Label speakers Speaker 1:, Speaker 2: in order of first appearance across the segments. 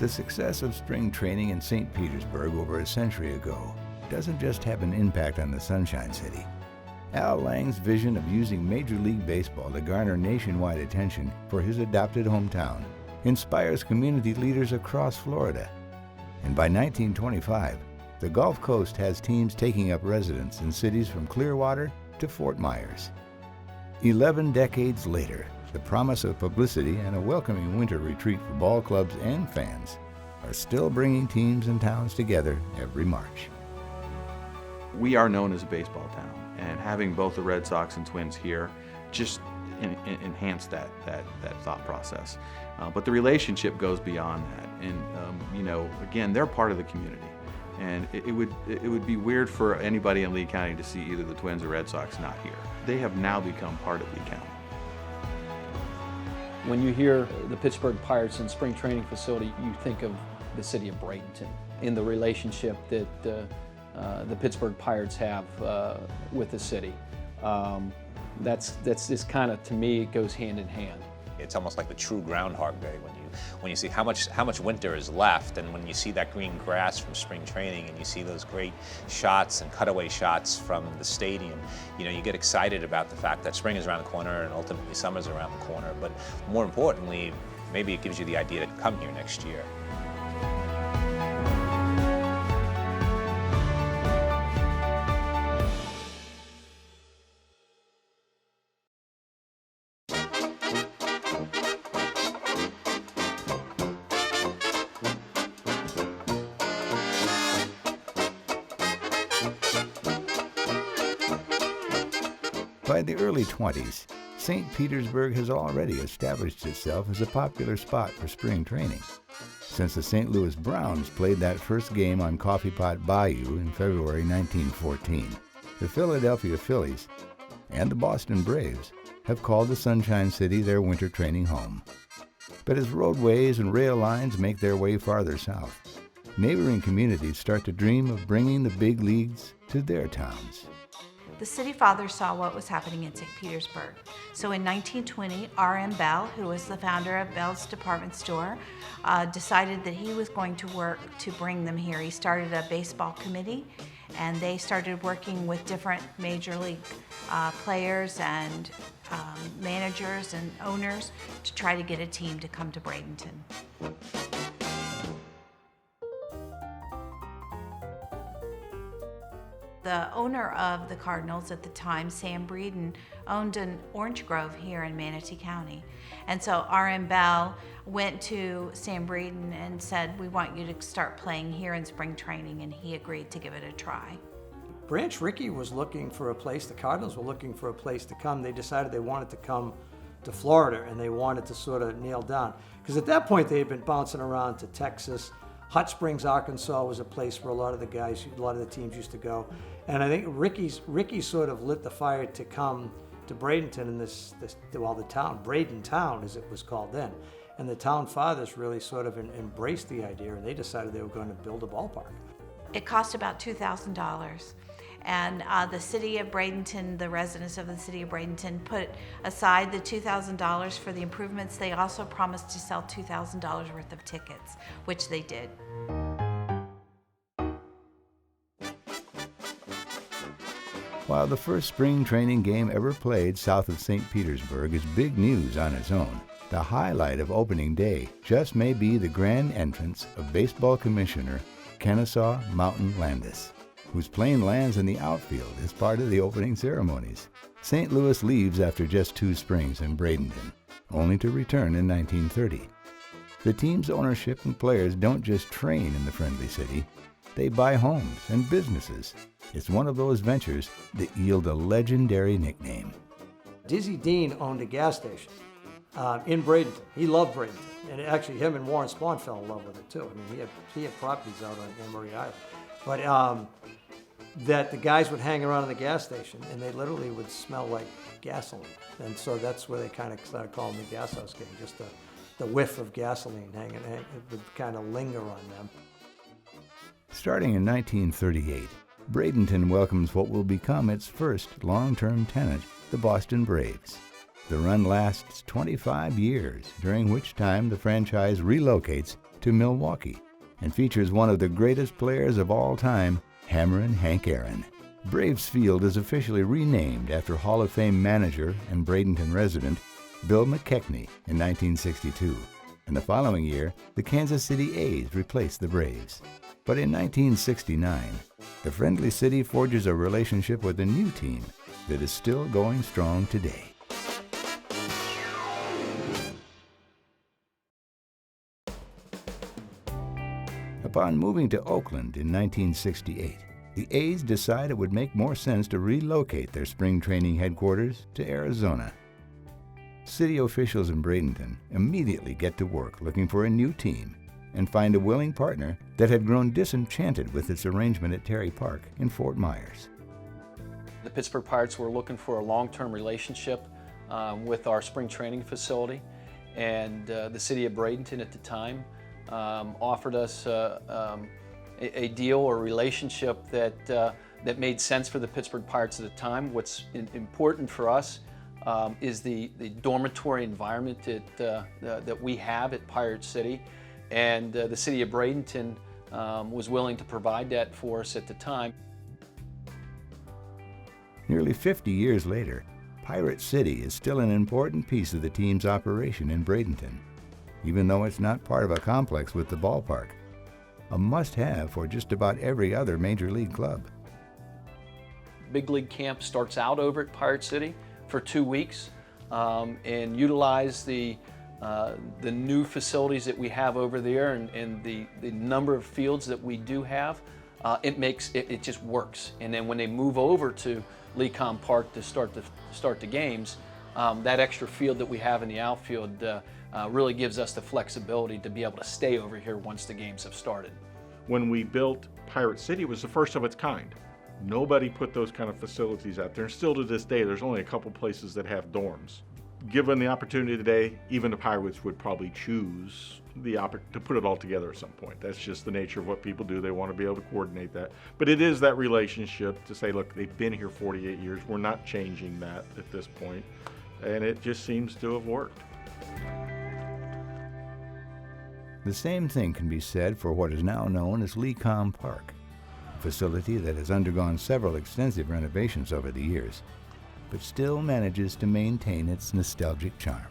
Speaker 1: The success of spring training in St. Petersburg over a century ago doesn't just have an impact on the Sunshine City. Al Lang's vision of using Major League Baseball to garner nationwide attention for his adopted hometown inspires community leaders across Florida. And by 1925, the Gulf Coast has teams taking up residence in cities from Clearwater to Fort Myers. 11 decades later, the promise of publicity and a welcoming winter retreat for ball clubs and fans are still bringing teams and towns together every March.
Speaker 2: We are known as a baseball town, and having both the Red Sox and Twins here just enhanced that thought process. But the relationship goes beyond that, and again, they're part of the community. And it would be weird for anybody in Lee County to see either the Twins or Red Sox not here. They have now become part of Lee County.
Speaker 3: When you hear the Pittsburgh Pirates and spring training facility, you think of the city of Bradenton in the relationship that the Pittsburgh Pirates have with the city. That's just kind of, to me, it goes hand in hand.
Speaker 4: It's almost like the true Groundhog Day when you see how much winter is left, and when you see that green grass from spring training, and you see those great shots and cutaway shots from the stadium. You get excited about the fact that spring is around the corner and ultimately summer's around the corner. But more importantly, maybe it gives you the idea to come here next year.
Speaker 1: By the early 20s, St. Petersburg has already established itself as a popular spot for spring training. Since the St. Louis Browns played that first game on Coffee Pot Bayou in February 1914, the Philadelphia Phillies and the Boston Braves have called the Sunshine City their winter training home. But as roadways and rail lines make their way farther south, neighboring communities start to dream of bringing the big leagues to their towns.
Speaker 5: The city fathers saw what was happening in St. Petersburg. So in 1920, R.M. Bell, who was the founder of Bell's Department Store, decided that he was going to work to bring them here. He started a baseball committee, and they started working with different major league players and managers and owners to try to get a team to come to Bradenton. The owner of the Cardinals at the time, Sam Breeden, owned an orange grove here in Manatee County. And so R.M. Bell went to Sam Breeden and said, "We want you to start playing here in spring training," and he agreed to give it a try.
Speaker 6: Branch Rickey was looking for a place, the Cardinals were looking for a place to come. They decided they wanted to come to Florida, and they wanted to sort of nail down. Because at that point, they had been bouncing around to Texas. Hot Springs, Arkansas was a place where a lot of the teams used to go. And I think Rickey sort of lit the fire to come to Bradenton in the town, Braden Town as it was called then. And the town fathers really sort of embraced the idea, and they decided they were going to build a ballpark.
Speaker 5: It cost about $2,000. And the city of Bradenton, the residents of the city of Bradenton, put aside the $2,000 for the improvements. They also promised to sell $2,000 worth of tickets, which they did.
Speaker 1: While the first spring training game ever played south of St. Petersburg is big news on its own, the highlight of opening day just may be the grand entrance of baseball commissioner Kennesaw Mountain Landis, whose plane lands in the outfield as part of the opening ceremonies. St. Louis leaves after just 2 springs in Bradenton, only to return in 1930. The team's ownership and players don't just train in the friendly city, they buy homes and businesses. It's one of those ventures that yield a legendary nickname.
Speaker 6: Dizzy Dean owned a gas station in Bradenton. He loved Bradenton. And actually, him and Warren Spahn fell in love with it too. I mean, he had properties out on Anne Marie Island. But that the guys would hang around in the gas station, and they literally would smell like gasoline. And so that's where they kind of started calling the gas house game. Just the whiff of gasoline it would kind of linger on them.
Speaker 1: Starting in 1938, Bradenton welcomes what will become its first long-term tenant, the Boston Braves. The run lasts 25 years, during which time the franchise relocates to Milwaukee and features one of the greatest players of all time, Hammerin' Hank Aaron. Braves Field is officially renamed after Hall of Fame manager and Bradenton resident Bill McKechnie in 1962. And the following year, the Kansas City A's replaced the Braves. But in 1969, the friendly city forges a relationship with a new team that is still going strong today. Upon moving to Oakland in 1968, the A's decided it would make more sense to relocate their spring training headquarters to Arizona. City officials in Bradenton immediately get to work looking for a new team and find a willing partner that had grown disenchanted with its arrangement at Terry Park in Fort Myers.
Speaker 3: The Pittsburgh Pirates were looking for a long-term relationship with our spring training facility, and the city of Bradenton at the time offered us a deal or relationship that made sense for the Pittsburgh Pirates at the time. What's important for us is the dormitory environment that we have at Pirate City, and the city of Bradenton was willing to provide that for us at the time.
Speaker 1: Nearly 50 years later, Pirate City is still an important piece of the team's operation in Bradenton, even though it's not part of a complex with the ballpark, a must-have for just about every other major league club.
Speaker 3: Big League Camp starts out over at Pirate City for 2 weeks and utilize the new facilities that we have over there and the number of fields that we do have. It just works. And then when they move over to Lecom Park to start the games, that extra field that we have in the outfield really gives us the flexibility to be able to stay over here once the games have started.
Speaker 7: When we built Pirate City, it was the first of its kind. Nobody put those kind of facilities out there. And still to this day, there's only a couple places that have dorms. Given the opportunity today, even the Pirates would probably choose to put it all together at some point. That's just the nature of what people do. They want to be able to coordinate that. But it is that relationship to say, look, they've been here 48 years. We're not changing that at this point. And it just seems to have worked.
Speaker 1: The same thing can be said for what is now known as Lecom Park, a facility that has undergone several extensive renovations over the years, but still manages to maintain its nostalgic charm.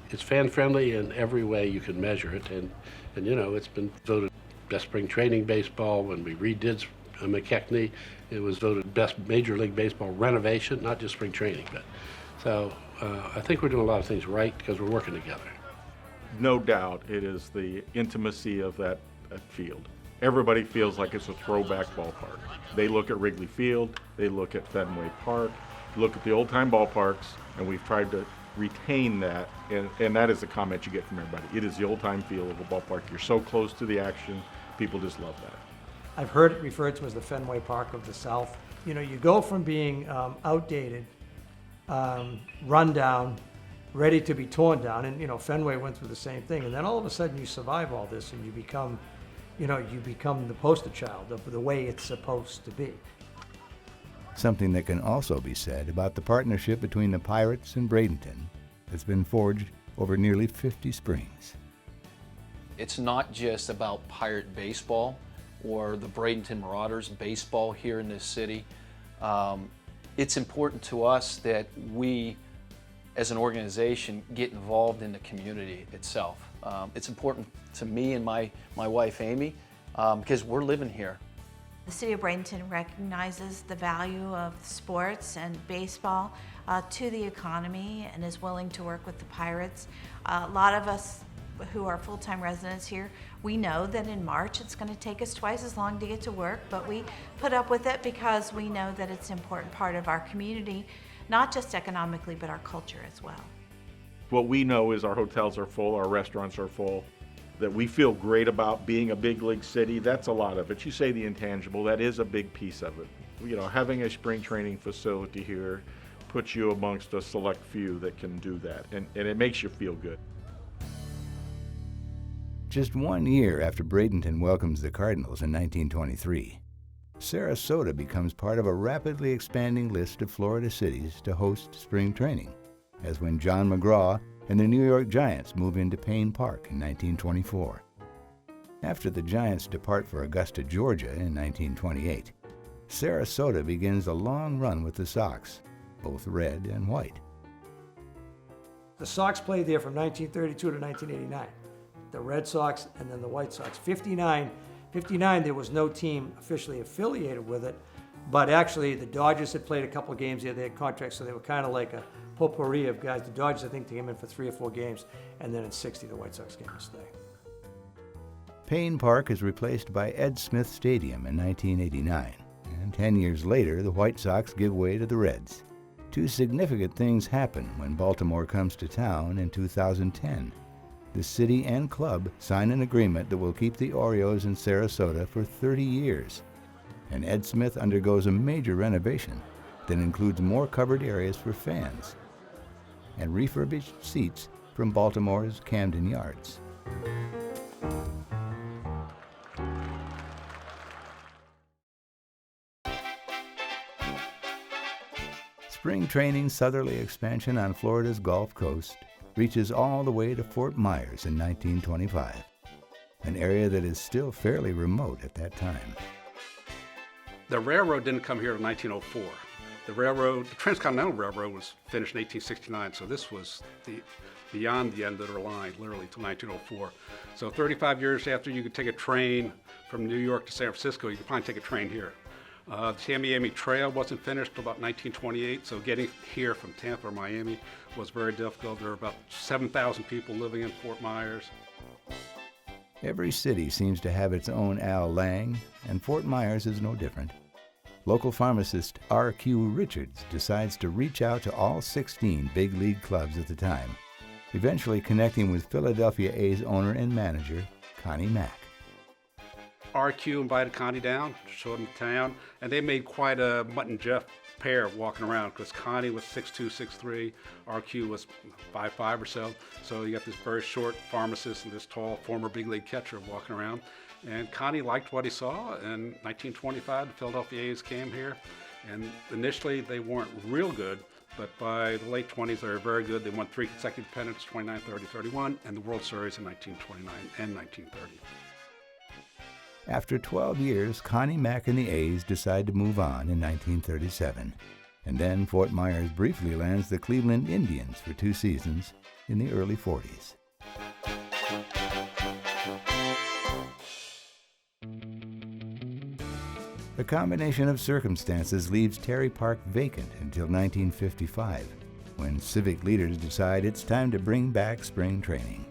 Speaker 8: It's fan-friendly in every way you can measure it, and you know, it's been voted best spring training baseball. When we redid McKechnie, it was voted best Major League Baseball renovation, not just spring training. But so I think we're doing a lot of things right because we're working together.
Speaker 7: No doubt it is the intimacy of that field. Everybody feels like it's a throwback ballpark. They look at Wrigley Field, they look at Fenway Park, look at the old-time ballparks, and we've tried to retain that, and that is the comment you get from everybody. It is the old-time feel of a ballpark. You're so close to the action, people just love that.
Speaker 6: I've heard it referred to as the Fenway Park of the South. You know, you go from being outdated, run down, ready to be torn down, and you know, Fenway went through the same thing, and then all of a sudden you survive all this and you become the poster child of the way it's supposed to be.
Speaker 1: Something that can also be said about the partnership between the Pirates and Bradenton that's been forged over nearly 50 springs.
Speaker 3: It's not just about Pirate baseball or the Bradenton Marauders baseball here in this city. It's important to us that we, as an organization, get involved in the community itself. It's important to me and my wife Amy because we're living here.
Speaker 5: The City of Bradenton recognizes the value of sports and baseball to the economy and is willing to work with the Pirates. A lot of us who are full-time residents here, we know that in March it's going to take us twice as long to get to work, but we put up with it because we know that it's an important part of our community, not just economically, but our culture as well.
Speaker 7: What we know is our hotels are full, our restaurants are full, that we feel great about being a big league city. That's a lot of it. You say the intangible, that is a big piece of it. You know, having a spring training facility here puts you amongst a select few that can do that, and it makes you feel good.
Speaker 1: Just 1 year after Bradenton welcomes the Cardinals in 1923, Sarasota becomes part of a rapidly expanding list of Florida cities to host spring training, as when John McGraw and the New York Giants move into Payne Park in 1924. After the Giants depart for Augusta, Georgia in 1928, Sarasota begins a long run with the Sox, both red and white.
Speaker 6: The Sox played there from 1932 to 1989. The Red Sox and then the White Sox. 59, there was no team officially affiliated with it, but actually the Dodgers had played a couple of games there. They had contracts, so they were kind of like a potpourri of guys. The Dodgers, I think, they came in for 3 or 4 games, and then in 60, the White Sox came to stay.
Speaker 1: Payne Park is replaced by Ed Smith Stadium in 1989, and 10 years later, the White Sox give way to the Reds. 2 significant things happen when Baltimore comes to town in 2010. The city and club sign an agreement that will keep the Oreos in Sarasota for 30 years, and Ed Smith undergoes a major renovation that includes more covered areas for fans and refurbished seats from Baltimore's Camden Yards. Spring training's southerly expansion on Florida's Gulf Coast reaches all the way to Fort Myers in 1925, an area that is still fairly remote at that time.
Speaker 9: The railroad didn't come here in 1904. The Transcontinental Railroad was finished in 1869, so this was beyond the end of their line, literally till 1904. So 35 years after you could take a train from New York to San Francisco, you could probably take a train here. The Tamiami Trail wasn't finished till about 1928, so getting here from Tampa or Miami was very difficult. There were about 7,000 people living in Fort Myers.
Speaker 1: Every city seems to have its own Al Lang, and Fort Myers is no different. Local pharmacist R.Q. Richards decides to reach out to all 16 big league clubs at the time, eventually connecting with Philadelphia A's owner and manager, Connie Mack.
Speaker 9: RQ invited Connie down, showed him the town, and they made quite a Mutt and Jeff pair walking around because Connie was 6'2", 6'3", RQ was 5'5" or so. So you got this very short pharmacist and this tall former big league catcher walking around. And Connie liked what he saw. In 1925, the Philadelphia A's came here, and initially they weren't real good, but by the late 20s they were very good. They won 3 consecutive pennants, 29, 30, 31, and the World Series in 1929 and 1930.
Speaker 1: After 12 years, Connie Mack and the A's decide to move on in 1937. And then Fort Myers briefly lands the Cleveland Indians for 2 seasons in the early 40s. A combination of circumstances leaves Terry Park vacant until 1955, when civic leaders decide it's time to bring back spring training.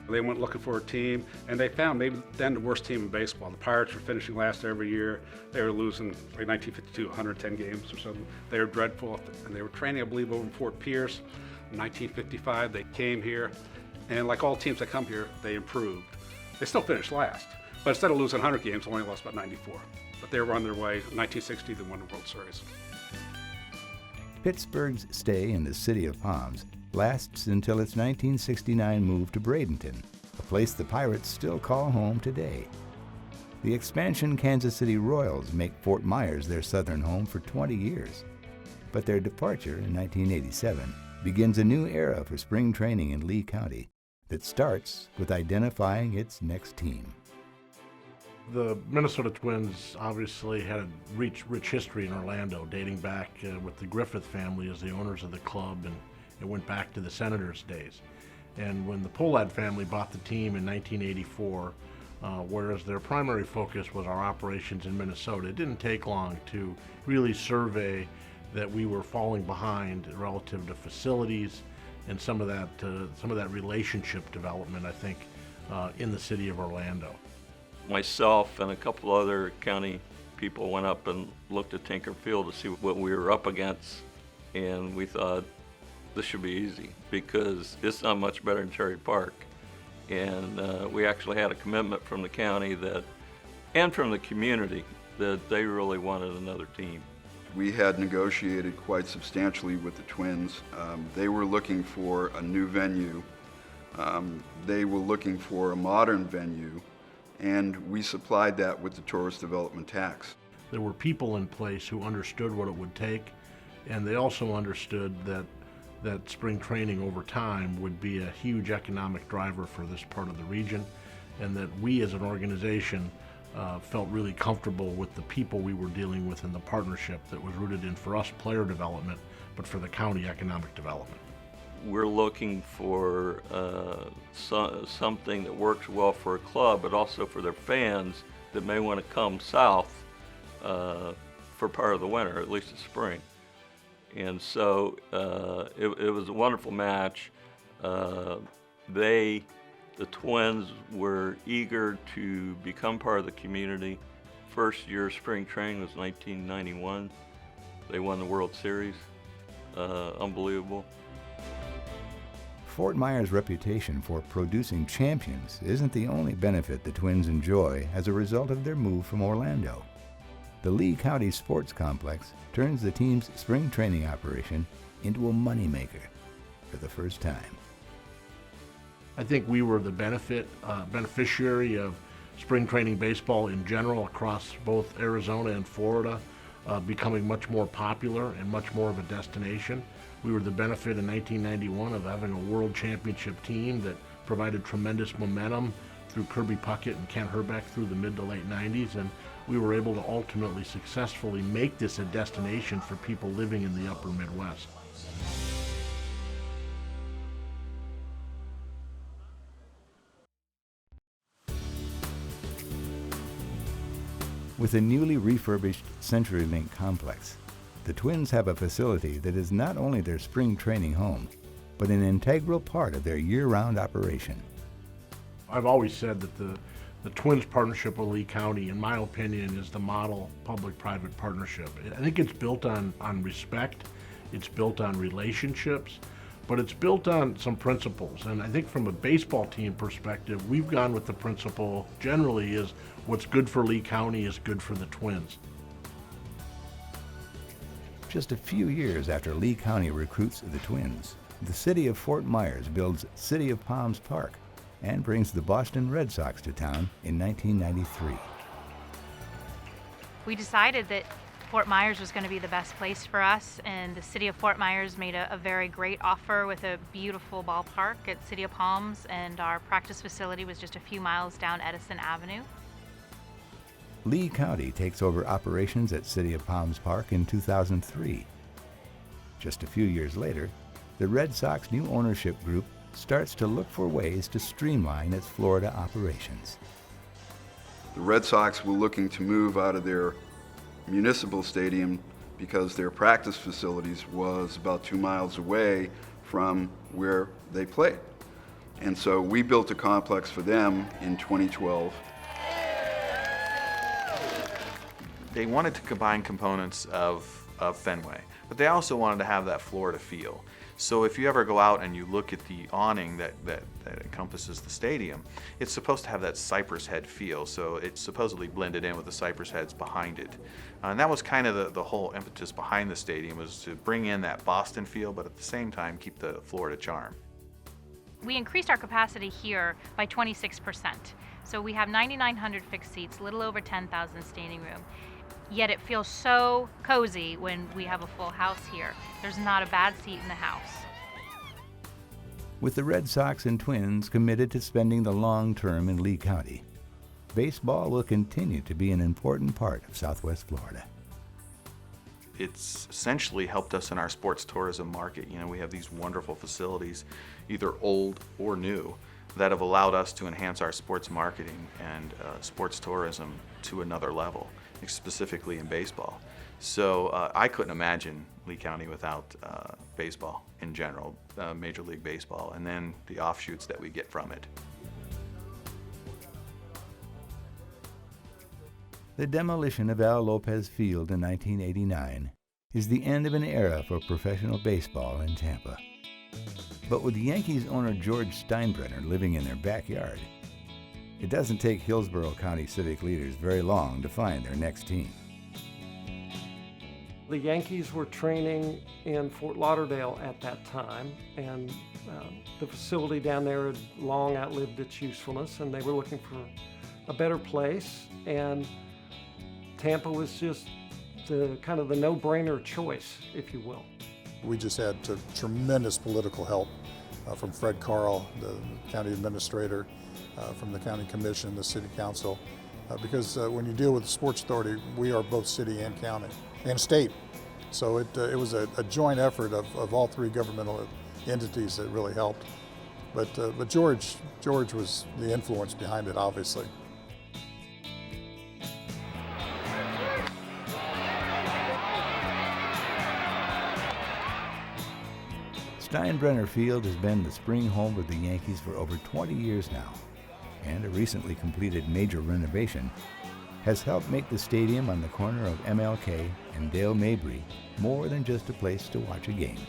Speaker 9: They went looking for a team, and they found maybe then the worst team in baseball. The Pirates were finishing last every year. They were losing, like 1952, 110 games or something. They were dreadful, and they were training, I believe, over in Fort Pierce. In 1955, they came here, and like all teams that come here, they improved. They still finished last, but instead of losing 100 games, they only lost about 94. But they were on their way. In 1960, they won the World Series.
Speaker 1: Pittsburgh's stay in the city of Palms lasts until its 1969 move to Bradenton, a place the Pirates still call home today. The expansion Kansas City Royals make Fort Myers their southern home for 20 years. But their departure in 1987 begins a new era for spring training in Lee County that starts with identifying its next team.
Speaker 8: The Minnesota Twins obviously had a rich history in Orlando, dating back with the Griffith family as the owners of the club, and it went back to the Senators' days. And when the Pohlad family bought the team in 1984, whereas their primary focus was our operations in Minnesota, it didn't take long to really survey that we were falling behind relative to facilities and some of that relationship development, I think, in the city of Orlando.
Speaker 10: Myself and a couple other county people went up and looked at Tinker Field to see what we were up against, and we thought this should be easy because it's not much better than Terry Park. And we actually had a commitment from the county and from the community that they really wanted another team.
Speaker 11: We had negotiated quite substantially with the Twins. They were looking for a new venue. They were looking for a modern venue, and we supplied that with the tourist development tax.
Speaker 8: There were people in place who understood what it would take, and they also understood that spring training over time would be a huge economic driver for this part of the region. and that we as an organization felt really comfortable with the people we were dealing with in the partnership that was rooted in, for us, player development, but for the county, economic development.
Speaker 10: We're looking for something that works well for a club, but also for their fans that may want to come south for part of the winter, at least the spring. And so it was a wonderful match. The Twins were eager to become part of the community. First year of spring training was 1991. They won the World Series. Unbelievable.
Speaker 1: Fort Myers' reputation for producing champions isn't the only benefit the Twins enjoy as a result of their move from Orlando. The Lee County Sports Complex turns the team's spring training operation into a moneymaker for the first time.
Speaker 8: I think we were the beneficiary of spring training baseball in general across both Arizona and Florida becoming much more popular and much more of a destination. We were the benefit in 1991 of having a world championship team that provided tremendous momentum through Kirby Puckett and Kent Herbeck through the mid to late 90s, and we were able to ultimately successfully make this a destination for people living in the upper Midwest.
Speaker 1: With the newly refurbished CenturyLink complex, the Twins have a facility that is not only their spring training home, but an integral part of their year-round operation.
Speaker 8: I've always said that the Twins partnership with Lee County, in my opinion, is the model public-private partnership. I think it's built on respect, it's built on relationships, but it's built on some principles. And I think from a baseball team perspective, we've gone with the principle generally is what's good for Lee County is good for the Twins.
Speaker 1: Just a few years after Lee County recruits the Twins, the city of Fort Myers builds City of Palms Park and brings the Boston Red Sox to town in 1993.
Speaker 12: We decided that Fort Myers was going to be the best place for us, and the city of Fort Myers made a very great offer with a beautiful ballpark at City of Palms, and our practice facility was just a few miles down Edison Avenue.
Speaker 1: Lee County takes over operations at City of Palms Park in 2003. Just a few years later, the Red Sox new ownership group starts to look for ways to streamline its Florida operations.
Speaker 11: The Red Sox were looking to move out of their municipal stadium because their practice facilities was about 2 miles away from where they played. And so we built a complex for them in 2012.
Speaker 2: They wanted to combine components of Fenway, but they also wanted to have that Florida feel. So if you ever go out and you look at the awning that encompasses the stadium, it's supposed to have that cypress head feel, so it's supposedly blended in with the cypress heads behind it. And that was kind of the whole impetus behind the stadium, was to bring in that Boston feel, but at the same time keep the Florida charm.
Speaker 12: We increased our capacity here by 26%. So we have 9,900 fixed seats, a little over 10,000 standing room. Yet it feels so cozy when we have a full house here. There's not a bad seat in the house.
Speaker 1: With the Red Sox and Twins committed to spending the long term in Lee County, baseball will continue to be an important part of Southwest Florida.
Speaker 2: It's essentially helped us in our sports tourism market. You know, we have these wonderful facilities, either old or new, that have allowed us to enhance our sports marketing and sports tourism to another level, specifically in baseball. So I couldn't imagine Lee County without baseball in general, Major League Baseball, and then the offshoots that we get from it.
Speaker 1: The demolition of Al Lopez Field in 1989 is the end of an era for professional baseball in Tampa. But with Yankees owner George Steinbrenner living in their backyard, it doesn't take Hillsborough County civic leaders very long to find their next team.
Speaker 13: The Yankees were training in Fort Lauderdale at that time, and the facility down there had long outlived its usefulness, and they were looking for a better place, and Tampa was just the kind of the no-brainer choice, if you will.
Speaker 14: We just had tremendous political help from Fred Carl, the county administrator, from the county commission, the city council, because when you deal with the sports authority, we are both city and county and state. So it was a joint effort of all three governmental entities that really helped. But George was the influence behind it, obviously.
Speaker 1: Steinbrenner Field has been the spring home of the Yankees for over 20 years now, and a recently completed major renovation has helped make the stadium on the corner of MLK and Dale Mabry more than just a place to watch a game.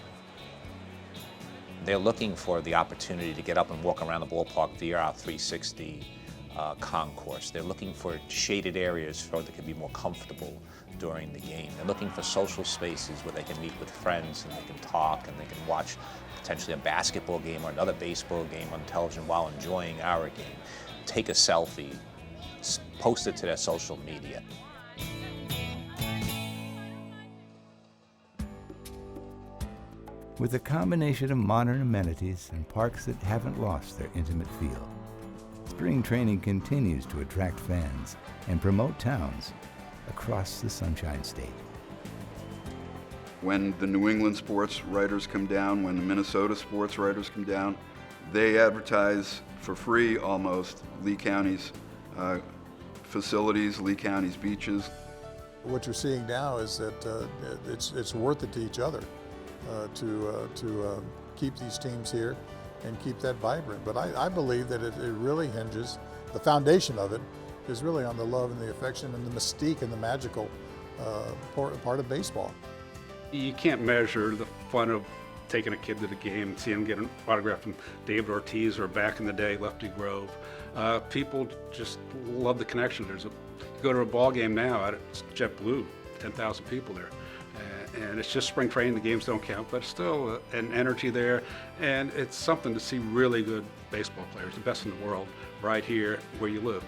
Speaker 4: They're looking for the opportunity to get up and walk around the ballpark via our 360 concourse. They're looking for shaded areas so they can be more comfortable during the game. They're looking for social spaces where they can meet with friends and they can talk and they can watch potentially a basketball game or another baseball game on television while enjoying our game. Take a selfie, post it to their social media.
Speaker 1: With a combination of modern amenities and parks that haven't lost their intimate feel, spring training continues to attract fans and promote towns across the Sunshine State.
Speaker 11: When the New England sports writers come down, when the Minnesota sports writers come down, they advertise for free almost Lee County's facilities, Lee County's beaches.
Speaker 14: What you're seeing now is that it's worth it to each other to keep these teams here and keep that vibrant. But I believe that it really hinges, the foundation of it is really on the love and the affection and the mystique and the magical part of baseball.
Speaker 9: You can't measure the fun of taking a kid to the game and seeing him get an autograph from David Ortiz or back in the day, Lefty Grove. People just love the connection. You go to a ball game now, it's JetBlue, 10,000 people there. And it's just spring training, the games don't count, but still an energy there. And it's something to see really good baseball players, the best in the world, right here where you live.